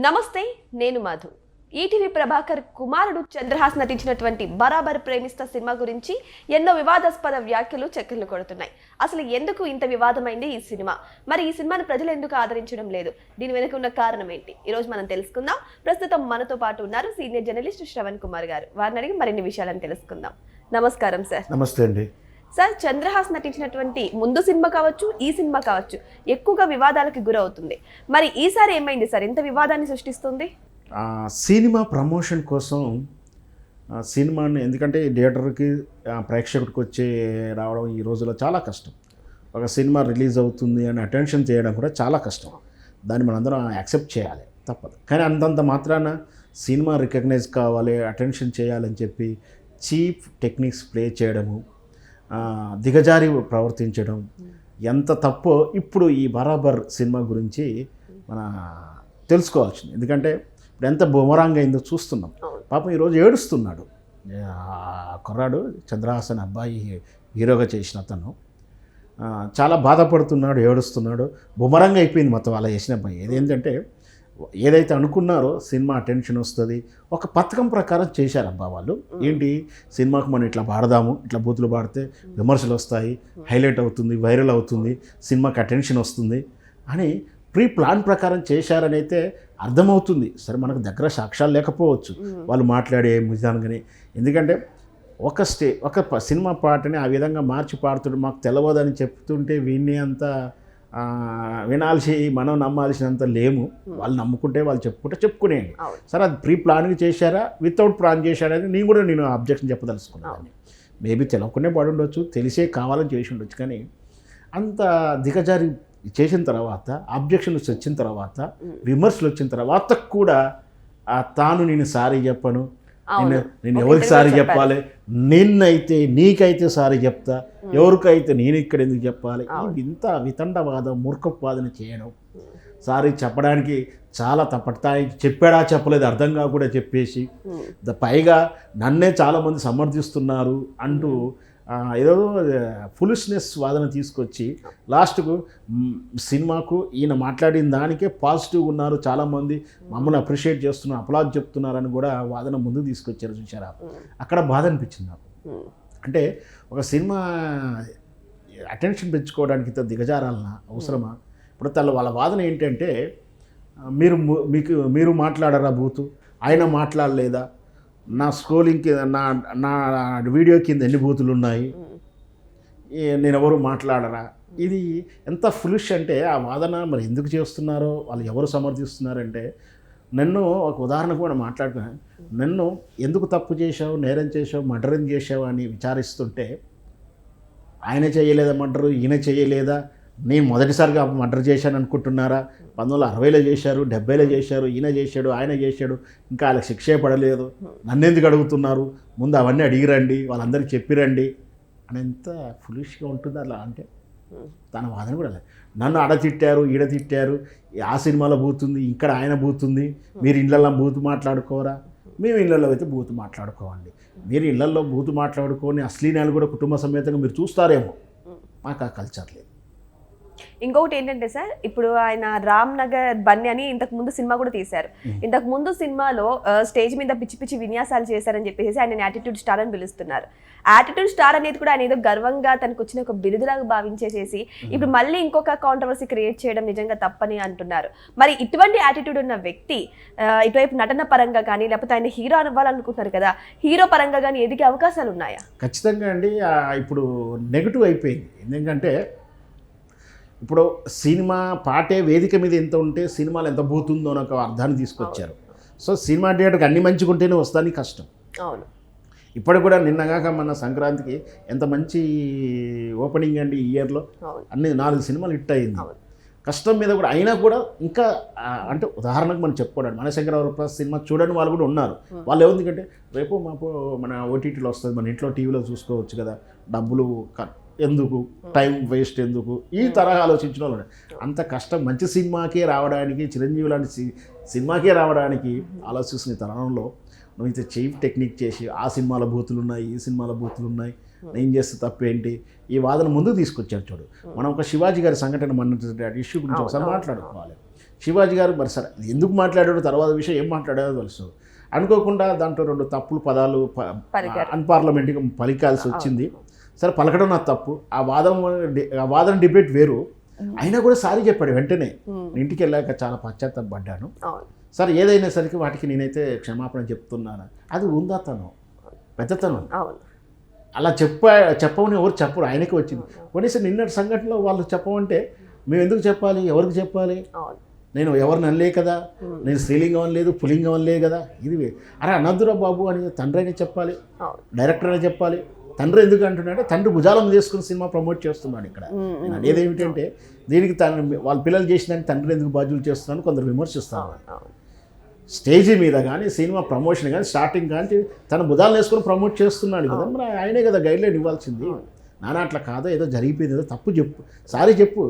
నమస్తే, నేను మధు. ఈటీవీ ప్రభాకర్ కుమారుడు చంద్రహాస్ నటించినటువంటి బరాబర్ ప్రేమిస్తా సినిమా గురించి ఎన్నో వివాదాస్పద వ్యాఖ్యలు చక్కర్లు కొడుతున్నాయి. అసలు ఎందుకు ఇంత వివాదమైంది ఈ సినిమా? మరి ఈ సినిమాను ప్రజలు ఎందుకు ఆదరించడం లేదు? దీని వెనుక ఉన్న కారణం ఏంటి? ఈ రోజు మనం తెలుసుకుందాం. ప్రస్తుతం మనతో పాటు ఉన్నారు సీనియర్ జర్నలిస్ట్ శ్రవణ్ కుమార్ గారు. వారిని అడిగి మరిన్ని విషయాలను తెలుసుకుందాం. నమస్కారం సార్. నమస్తే అండి. సార్, చంద్రహాస్ నటించినటువంటి ముందు సినిమా కావచ్చు, ఈ సినిమా కావచ్చు, ఎక్కువగా వివాదాలకు గురవుతుంది. మరి ఈసారి ఏమైంది సార్, ఇంత వివాదాన్ని సృష్టిస్తుంది? సినిమా ప్రమోషన్ కోసం సినిమాని, ఎందుకంటే థియేటర్కి ప్రేక్షకుడికి వచ్చి రావడం ఈ రోజుల్లో చాలా కష్టం. ఒక సినిమా రిలీజ్ అవుతుంది అని అటెన్షన్ చేయడం కూడా చాలా కష్టం. దాన్ని మనందరం యాక్సెప్ట్ చేయాలి, తప్పదు. కానీ అంతంత మాత్రాన సినిమా రికగ్నైజ్ కావాలి, అటెన్షన్ చేయాలని చెప్పి చీప్ టెక్నిక్స్ ప్లే చేయడము, దిగజారి ప్రవర్తించడం ఎంత తప్పో ఇప్పుడు ఈ బరాబర్ సినిమా గురించి మన తెలుసుకోవాల్సింది. ఎందుకంటే ఇప్పుడు ఎంత బొమరాంగ్ అయిందో చూస్తున్నాం. పాపం ఈరోజు ఏడుస్తున్నాడు కుర్రాడు, చంద్రహాసన్ అబ్బాయి హీరోగా చేసిన అతను చాలా బాధపడుతున్నాడు, ఏడుస్తున్నాడు. బొమరాంగ్ అయిపోయింది మొత్తం అలా చేసిన అబ్బాయి. ఏదేంటంటే ఏదైతే అనుకున్నారో సినిమా అటెన్షన్ వస్తుంది, ఒక పథకం ప్రకారం చేశారు అబ్బా వాళ్ళు. ఏంటి, సినిమాకు మనం ఇట్లా పాడదాము, ఇట్లా బూతులు పాడితే విమర్శలు వస్తాయి, హైలైట్ అవుతుంది, వైరల్ అవుతుంది, సినిమాకి అటెన్షన్ వస్తుంది అని ప్రీ ప్లాన్ ప్రకారం చేశారని అయితే అర్థమవుతుంది. సరే, మనకు దగ్గర సాక్ష్యాలు లేకపోవచ్చు వాళ్ళు మాట్లాడే విధానంగానే. ఎందుకంటే ఒక సినిమా పాటని ఆ విధంగా మార్చి పాడుతుంటే మాకు తెలవదని చెప్తుంటే వీణ్ణి అంతా వినాల్సి మనం నమ్మాల్సినంత లేము. వాళ్ళు నమ్ముకుంటే వాళ్ళు చెప్పుకునేయండి. సరే, అది ప్రీ ప్లాన్గా చేశారా, వితౌట్ ప్లాన్ చేశారని నేను అబ్జెక్షన్ చెప్పదలుచుకున్నాను. మేబీ తెలవకునే పడి ఉండొచ్చు, తెలిసే కావాలని చేసి ఉండొచ్చు. కానీ అంత దిగజారి చేసిన తర్వాత, అబ్జెక్షన్స్ వచ్చిన తర్వాత, విమర్శలు వచ్చిన తర్వాత కూడా నేను సారీ చెప్పను, నేను ఎవరికి సారీ చెప్పాలి, నిన్నైతే నీకైతే సారీ చెప్తా, ఎవరికైతే నేను ఇక్కడ ఎందుకు చెప్పాలి, ఇంత వితండవాదం, మూర్ఖవాదన చేయడం. సారీ చెప్పడానికి చాలా తప్పటాయి, చెప్పాడా చెప్పలేదు అర్థం కాకుండా చెప్పేసి పైగా నన్నే చాలామంది సమర్థిస్తున్నారు అంటూ ఏదో ఫులిష్నెస్ వాదన తీసుకొచ్చి లాస్ట్కు సినిమాకు ఈయన మాట్లాడిన దానికే పాజిటివ్ ఉన్నారు, చాలామంది మమ్మల్ని అప్రిషియేట్ చేస్తున్నారు, అప్లాజ్ చెప్తున్నారని కూడా వాదన ముందుకు తీసుకొచ్చారు. చూసారా, అక్కడ బాధ అనిపించింది నాకు. అంటే ఒక సినిమా అటెన్షన్ పెంచుకోవడానికి ఇంత దిగజారాలన్నా అవసరమా? ఇప్పుడు వాళ్ళ వాదన ఏంటంటే, మీరు మాట్లాడరా బూతు, ఆయన మాట్లాడలేదా, నా స్క్రోలింగ్కి నా వీడియో కింద ఎన్ని బూతులు ఉన్నాయి, నేను ఎవరు మాట్లాడరా? ఇది ఎంత ఫులిష్ అంటే ఆ వాదన మరి ఎందుకు చేస్తున్నారో, వాళ్ళు ఎవరు సమర్థిస్తున్నారంటే, నన్ను ఒక ఉదాహరణ కూడా మాట్లాడుకున్నాను. నన్ను ఎందుకు తప్పు చేశావు, నేరం చేశావు, మర్డర్ చేశావు అని విచారిస్తుంటే, ఆయన చేయలేదా మర్డరు, ఈయన చేయలేదా, నేను మొదటిసారిగా మర్డర్ చేశాను అనుకుంటున్నారా, 1960లో చేశారు, 70లో చేశారు, ఈయన చేశాడు, ఆయన చేశాడు, ఇంకా వాళ్ళకి శిక్షే పడలేదు, నన్ను ఎందుకు అడుగుతున్నారు, ముందు అవన్నీ అడిగిరండి, వాళ్ళందరికీ చెప్పిరండి అని ఎంత ఫులిష్గా ఉంటుంది అలా. అంటే తన వాదన కూడా నన్ను ఆడ తిట్టారు, ఈడ తిట్టారు, ఆ సినిమాలో బూతుంది, ఇక్కడ ఆయన బూతుంది, మీరు ఇళ్ళల్లో బూతు మాట్లాడుకోరా, మేము ఇళ్ళల్లో అయితే బూతు మాట్లాడుకోవండి. మీరు ఇళ్ళల్లో బూతు మాట్లాడుకొని అశ్లీలాలు కూడా కుటుంబ సమేతంగా మీరు చూస్తారేమో, మాకు ఆ కల్చర్ లేదు. ఇంకొకటి ఏంటంటే సార్, ఇప్పుడు ఆయన రామ్ నగర్ బన్నీ అని ఇంతకు ముందు సినిమా కూడా తీశారు. ఇంతకు ముందు సినిమాలో స్టేజ్ మీద పిచ్చి పిచ్చి విన్యాసాలు చేశారని చెప్పేసి ఆయన యాటిట్యూడ్ స్టార్ అని పిలుస్తున్నారు. యాటిట్యూడ్ స్టార్ అనేది కూడా ఆయన ఏదో గర్వంగా తనకు వచ్చిన ఒక బిరుదులాగా భావించేసేసి ఇప్పుడు మళ్ళీ ఇంకొక కాంట్రవర్సీ క్రియేట్ చేయడం నిజంగా తప్పని అంటున్నారు. మరి ఇటువంటి యాటిట్యూడ్ ఉన్న వ్యక్తి ఇటువైపు నటన పరంగా కానీ, లేకపోతే ఆయన హీరో అవ్వాలనుకుంటున్నారు కదా, హీరో పరంగా కానీ ఎదిగే అవకాశాలు ఉన్నాయా? ఖచ్చితంగా అండి. ఇప్పుడు నెగిటివ్ అయిపోయింది. ఎందుకంటే ఇప్పుడు సినిమా పాటే వేదిక మీద ఎంత ఉంటే సినిమాలు ఎంత పోతుందో అని ఒక అర్థాన్ని తీసుకొచ్చారు. సో సినిమా థియేటర్కి అన్ని మంచిగా ఉంటేనే వస్తానికి కష్టం. అవును, ఇప్పటికి కూడా నిన్నగాక మన సంక్రాంతికి ఎంత మంచి ఓపెనింగ్ అండి ఈ ఇయర్లో, అన్ని 4 సినిమాలు హిట్ అయ్యింది. కష్టం మీద కూడా అయినా కూడా ఇంకా అంటే ఉదాహరణకు మనం చెప్పుకోవడానికి మనశంకరవరప్రసాద్ సినిమా చూడని వాళ్ళు కూడా ఉన్నారు. వాళ్ళు ఎందుకంటే రేపు మాకు మన ఓటీటీలో వస్తుంది, మన ఇంట్లో టీవీలో చూసుకోవచ్చు కదా, డబ్బులు ఎందుకు, టైం వేస్ట్ ఎందుకు, ఈ తరహా ఆలోచించిన వాళ్ళు. అంత కష్టం మంచి సినిమాకే రావడానికి, చిరంజీవి లాంటి సినిమాకే రావడానికి ఆలోచిస్తున్న తరుణంలో నువ్వు ఇంత చీప్ టెక్నిక్ చేసి ఆ సినిమాల బూతులు ఉన్నాయి, ఈ సినిమాల బూతులు ఉన్నాయి, నేను చేస్తే తప్పేంటి, ఈ వాదన ముందుకు తీసుకొచ్చారు. చూడు, మనం ఒక శివాజీ గారి సంఘటన మన ఇష్యూ గురించి ఒకసారి మాట్లాడుకోవాలి. శివాజీ గారు మరి సరే ఎందుకు మాట్లాడాడో తర్వాత విషయం ఏం మాట్లాడాడో తెలుసు. అనుకోకుండా దాంట్లో 2 తప్పులు పదాలు అన్పార్లమెంట్గా పలికాల్సి వచ్చింది. సరే పలకడం నా తప్పు, ఆ వాదన డిబేట్ వేరు. అయినా కూడా సారీ చెప్పాడు వెంటనే. ఇంటికి వెళ్ళాక చాలా పశ్చాత్తాపడ్డాను. సరే ఏదైనా సరికి వాటికి నేనైతే క్షమాపణ చెప్తున్నాను. అది ఉందాతనం, పెద్దతనం. అలా చెప్పమని ఎవరు చెప్పరు, ఆయనకి వచ్చింది. కనీసం నిన్నటి సంఘటనలో వాళ్ళు చెప్పమంటే మేము ఎందుకు చెప్పాలి, ఎవరికి చెప్పాలి? నేను ఎవరిని అనలే కదా, నేను స్త్రీలింగం అనలేదు, పులింగం అనలే కదా. ఇది అరే అనద్దురా బాబు అని తండ్రి అయినా చెప్పాలి, డైరెక్టర్ అయినా చెప్పాలి. తండ్రి ఎందుకు అంటున్నాడంటే తండ్రి భుజాలం చేసుకుని సినిమా ప్రమోట్ చేస్తున్నాడు. ఇక్కడ నేను అనేది ఏమిటంటే దీనికి వాళ్ళ పిల్లలు చేసినాక తండ్రి ఎందుకు బాధ్యులు చేస్తున్నాను కొందరు విమర్శిస్తాను. స్టేజీ మీద కానీ సినిమా ప్రమోషన్ కానీ స్టార్టింగ్ కానీ తన భుజాలను వేసుకొని ప్రమోట్ చేస్తున్నాడు కదా, మరి ఆయనే కదా గైడ్లైన్ ఇవ్వాల్సింది. నాన్న అట్లా కాదో ఏదో జరిగిపోయింది, ఏదో తప్పు చెప్పు, సారీ చెప్పు,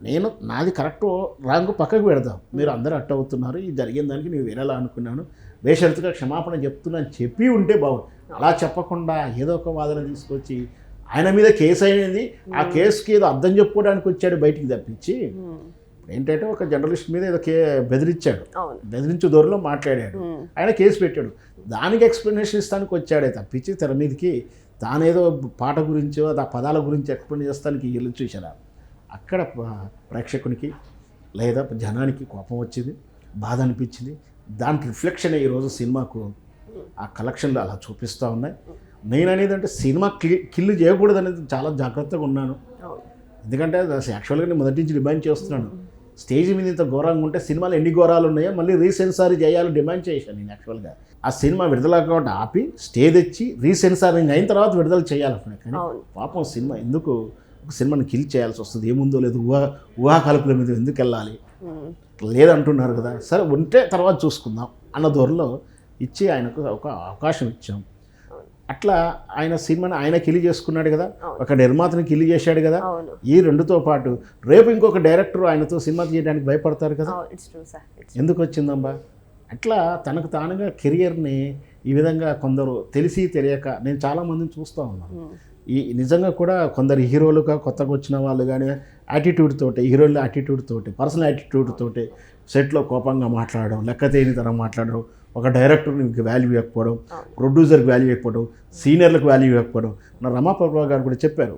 నేను నాది కరెక్ట్ రాంగ్ పక్కకు పెడదాం, మీరు అందరూ అట్ట అవుతున్నారు, ఈ జరిగిన దానికి నేను వేరేలా అనుకున్నాను, బేషరతుగా క్షమాపణ చెప్తున్నాను చెప్పి ఉంటే బాగుంది. అలా చెప్పకుండా ఏదో ఒక వాదన తీసుకొచ్చి ఆయన మీద కేసు అయినది, ఆ కేసుకి ఏదో అర్థం చెప్పుకోవడానికి వచ్చాడు బయటికి తప్పించి. ఏంటంటే ఒక జర్నలిస్ట్ మీద ఏదో బెదిరించాడు, బెదిరించే దూరంలో మాట్లాడాడు, ఆయన కేసు పెట్టాడు, దానికి ఎక్స్ప్లెనేషన్ ఇస్తానికి వచ్చాడే తప్పించి తెర మీదకి తానేదో పాట గురించో ఆ పదాల గురించి ఎక్స్ప్లెయిన్ చేస్తానికి వీళ్ళు చూసారా. అక్కడ ప్రేక్షకునికి లేదా జనానికి కోపం వచ్చింది, బాధ అనిపించింది. దాని రిఫ్లెక్షన్ ఈరోజు సినిమాకు ఆ కలెక్షన్లు అలా చూపిస్తూ ఉన్నాయి. నేను అనేది అంటే సినిమా కిల్లు చేయకూడదు అనేది చాలా జాగ్రత్తగా ఉన్నాను. ఎందుకంటే యాక్చువల్గా నేను మొదటి నుంచి డిమాండ్ చేస్తున్నాను, స్టేజ్ మీద ఇంత ఘోరంగా ఉంటే సినిమాలు ఎన్ని ఘోరాలు ఉన్నాయో మళ్ళీ రీసెన్సారీ చేయాలని డిమాండ్ చేశాను నేను. యాక్చువల్గా ఆ సినిమా విడుదల కాబట్టి ఆపి స్టే తెచ్చి రీసెన్సారింగ్ అయిన తర్వాత విడుదల చేయాలనుకున్నాను. కానీ పాపం సినిమా ఎందుకు ఒక సినిమాని కిల్ చేయాల్సి వస్తుంది, ఏముందో లేదు ఊహాకల్పల మీద ఎందుకు వెళ్ళాలి, లేదంటున్నారు కదా, సరే ఉంటే తర్వాత చూసుకుందాం అన్న ధోరణిలో ఇచ్చి ఆయనకు ఒక అవకాశం ఇచ్చాం. అట్లా ఆయన సినిమాని ఆయన కిలి చేసుకున్నాడు కదా, ఒక నిర్మాతని కిలి చేశాడు కదా. ఈ రెండుతో పాటు రేపు ఇంకొక డైరెక్టర్ ఆయనతో సినిమా తీయడానికి భయపడతారు కదా, ఎందుకు వచ్చిందమ్మా. అట్లా తనకు తానుగా కెరియర్ని ఈ విధంగా కొందరు తెలిసి తెలియక నేను చాలామందిని చూస్తూ ఉన్నాను. ఈ నిజంగా కూడా కొందరు హీరోలుగా కొత్తగా వచ్చిన వాళ్ళు కానీ యాటిట్యూడ్ తోటి, హీరోల యాటిట్యూడ్ తోటి, పర్సనల్ యాటిట్యూడ్ తోటి సెట్లో కోపంగా మాట్లాడడం, లెక్క తేనితనం మాట్లాడడం, ఒక డైరెక్టర్కి వాల్యూ ఇవ్వకపోవడం, ప్రొడ్యూసర్కి వాల్యూ ఇవ్వకపోవడం, సీనియర్లకు వాల్యూ ఇవ్వకపోవడం. నా రమాప్రభా గారు కూడా చెప్పారు,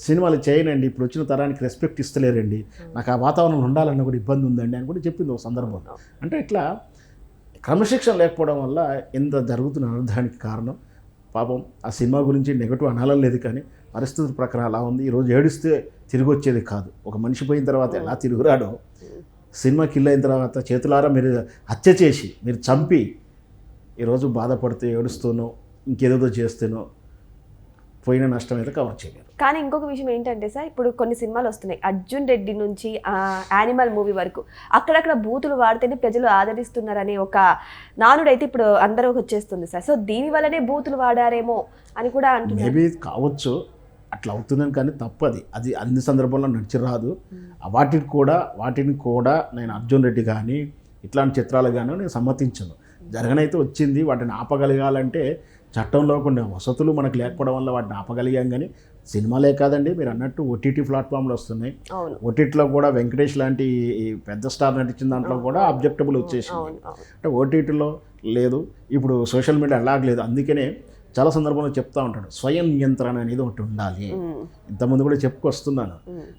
సినిమాలు చేయనండి, ఇప్పుడు వచ్చిన తరానికి రెస్పెక్ట్ ఇస్తలేరండి, నాకు ఆ వాతావరణం ఉండాలన్న కూడా ఇబ్బంది ఉందండి అని కూడా చెప్పింది ఒక సందర్భంలో. అంటే ఇట్లా క్రమశిక్షణ లేకపోవడం వల్ల ఎంత జరుగుతున్న అనర్థానికి కారణం. పాపం ఆ సినిమా గురించి నెగటివ్ అనాలం లేదు, కానీ పరిస్థితుల ప్రకారం అలా ఉంది. ఈరోజు ఏడిస్తే తిరిగి వచ్చేది కాదు. ఒక మనిషి పోయిన తర్వాత ఎలా తిరుగురాడో, సినిమా కిల్ అయిన తర్వాత చేతులారా మీరు హత్య చేసి మీరు చంపి ఈరోజు బాధపడుతూ ఏడుస్తూనో ఇంకేదో చేస్తూనో పోయిన నష్టం అయితే కవర్ చేయలేరు. కానీ ఇంకొక విషయం ఏంటంటే సార్, ఇప్పుడు కొన్ని సినిమాలు వస్తున్నాయి, అర్జున్ రెడ్డి నుంచి యానిమల్ మూవీ వరకు అక్కడక్కడ బూతులు వాడితేనే ప్రజలు ఆదరిస్తున్నారనే ఒక నానుడైతే ఇప్పుడు అందరూ వచ్చేస్తుంది సార్. సో దీనివల్లనే బూతులు వాడారేమో అని కూడా అంటున్నారు. మేబీ కావచ్చు, అట్లా అవుతుందని, కానీ తప్పది, అది అన్ని సందర్భంలో నడిచి రాదు. వాటిని కూడా నేను అర్జున్ రెడ్డి కానీ ఇట్లాంటి చిత్రాలు కానీ నేను సమ్మతించను. జరగనైతే వచ్చింది, వాటిని ఆపగలగాలంటే చట్టంలో కొన్ని వసతులు మనకు లేకపోవడం వల్ల వాటిని ఆపగలిగాం. కానీ సినిమాలే కాదండి, మీరు అన్నట్టు ఓటీటీ ప్లాట్ఫామ్లు వస్తున్నాయి. ఓటీటీలో కూడా వెంకటేష్ లాంటి పెద్ద స్టార్ నటించిన దాంట్లో కూడా అబ్జెక్టబుల్ వచ్చేసింది. అంటే ఓటీటీలో లేదు, ఇప్పుడు సోషల్ మీడియా అలాగలేదు. అందుకనే చాలా సందర్భంలో చెప్తా ఉంటాడు, స్వయం నియంత్రణ అనేది ఒకటి ఉండాలి. ఇంతకుముందు కూడా చెప్పుకొస్తున్నాను.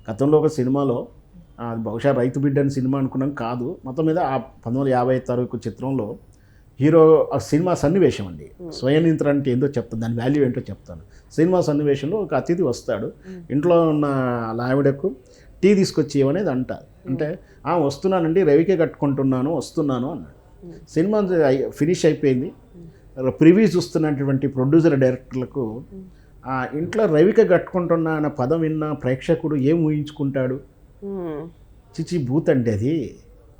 గతంలో ఒక సినిమాలో బహుశా రైతు బిడ్డ అని సినిమా అనుకున్నాం కాదు, మొత్తం మీద ఆ 1950 తారీఖు చిత్రంలో హీరో ఆ సినిమా సన్నివేశం అండి. స్వయం నియంత్రణ అంటే ఏందో చెప్తాను, దాని వాల్యూ ఏంటో చెప్తాను. సినిమా సన్నివేశంలో ఒక అతిథి వస్తాడు, ఇంట్లో ఉన్న ఆవిడకు టీ తీసుకొచ్చి ఇవ్వనేది అంటారు. అంటే వస్తున్నానండి, రవికే కట్టుకుంటున్నాను, వస్తున్నాను అన్నాడు. సినిమా ఫినిష్ అయిపోయింది. ప్రివ్యూ చూస్తున్నటువంటి ప్రొడ్యూసర్ డైరెక్టర్లకు ఇంట్లో రవిక కట్టుకుంటున్నా అన్న పదం విన్న ప్రేక్షకుడు ఏం ఊహించుకుంటాడు, చిచి బూత్ అంటే అది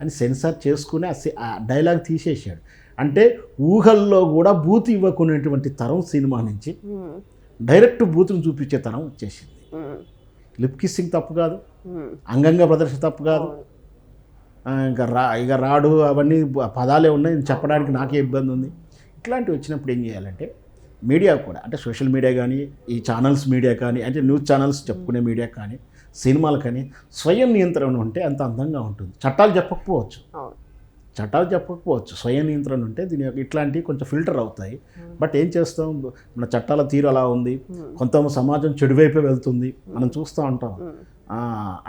అని సెన్సార్ చేసుకుని ఆ డైలాగ్ తీసేసాడు. అంటే ఊహల్లో కూడా బూత్ ఇవ్వకునేటువంటి తరం సినిమా నుంచి డైరెక్ట్ బూత్ను చూపించే తరం వచ్చేసింది. లిప్ కిస్సింగ్ తప్పు కాదు, అంగంగా ప్రదర్శన తప్పు కాదు, ఇక రాడు అవన్నీ పదాలే ఉన్నాయి, చెప్పడానికి నాకే ఇబ్బంది ఉంది. ఇట్లాంటివి వచ్చినప్పుడు ఏం చేయాలంటే మీడియా కూడా, అంటే సోషల్ మీడియా కానీ ఈ ఛానల్స్ మీడియా కానీ, అంటే న్యూస్ ఛానల్స్ చెప్పుకునే మీడియా కానీ సినిమాలు కానీ స్వయం నియంత్రణ ఉంటే అంత అందంగా ఉంటుంది. చట్టాలు చెప్పకపోవచ్చు, అవును. స్వయం నియంత్రణ ఉంటే దీని యొక్క ఇట్లాంటివి కొంచెం ఫిల్టర్ అవుతాయి. బట్ ఏం చేస్తాం, మన చట్టాల తీరు అలా ఉంది, కొంత సమాజం చెడు వైపే వెళ్తుంది, మనం చూస్తూ ఉంటాం.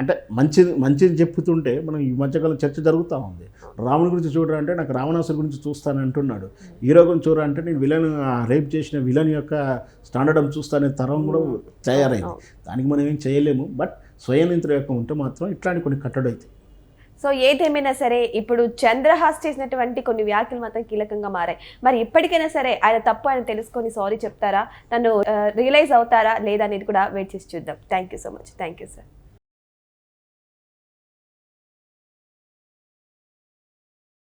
అంటే మంచిది చెప్పుతుంటే మనం ఈ మధ్యకాలం చర్చ జరుగుతూ ఉంది. రాముని గురించి చూడాలంటే నాకు రావణాసుడి గురించి చూస్తాను అంటున్నాడు, హీరో గురించి చూడాలంటే నేను విలన్ రేప్ చేసిన విలన్ యొక్క స్టాండర్డ్ చూస్తానే తరం కూడా తయారైంది. దానికి మనం ఏం చేయలేము. బట్ స్వయం నియంత్రణ ఉంటే మాత్రం ఇట్లాంటి కొన్ని కట్టడవుతాయి. సో ఏదేమైనా సరే ఇప్పుడు చంద్రహాస్ చేసినటువంటి కొన్ని వ్యాఖ్యలు మాత్రం కీలకంగా మారాయి. మరి ఇప్పటికైనా సరే ఆయన తప్పు ఆయన తెలుసుకొని సారీ చెప్తారా, తను రియలైజ్ అవుతారా లేదా అనేది కూడా వెయిట్ చేసి చూద్దాం. Thank you so much. Thank you sir.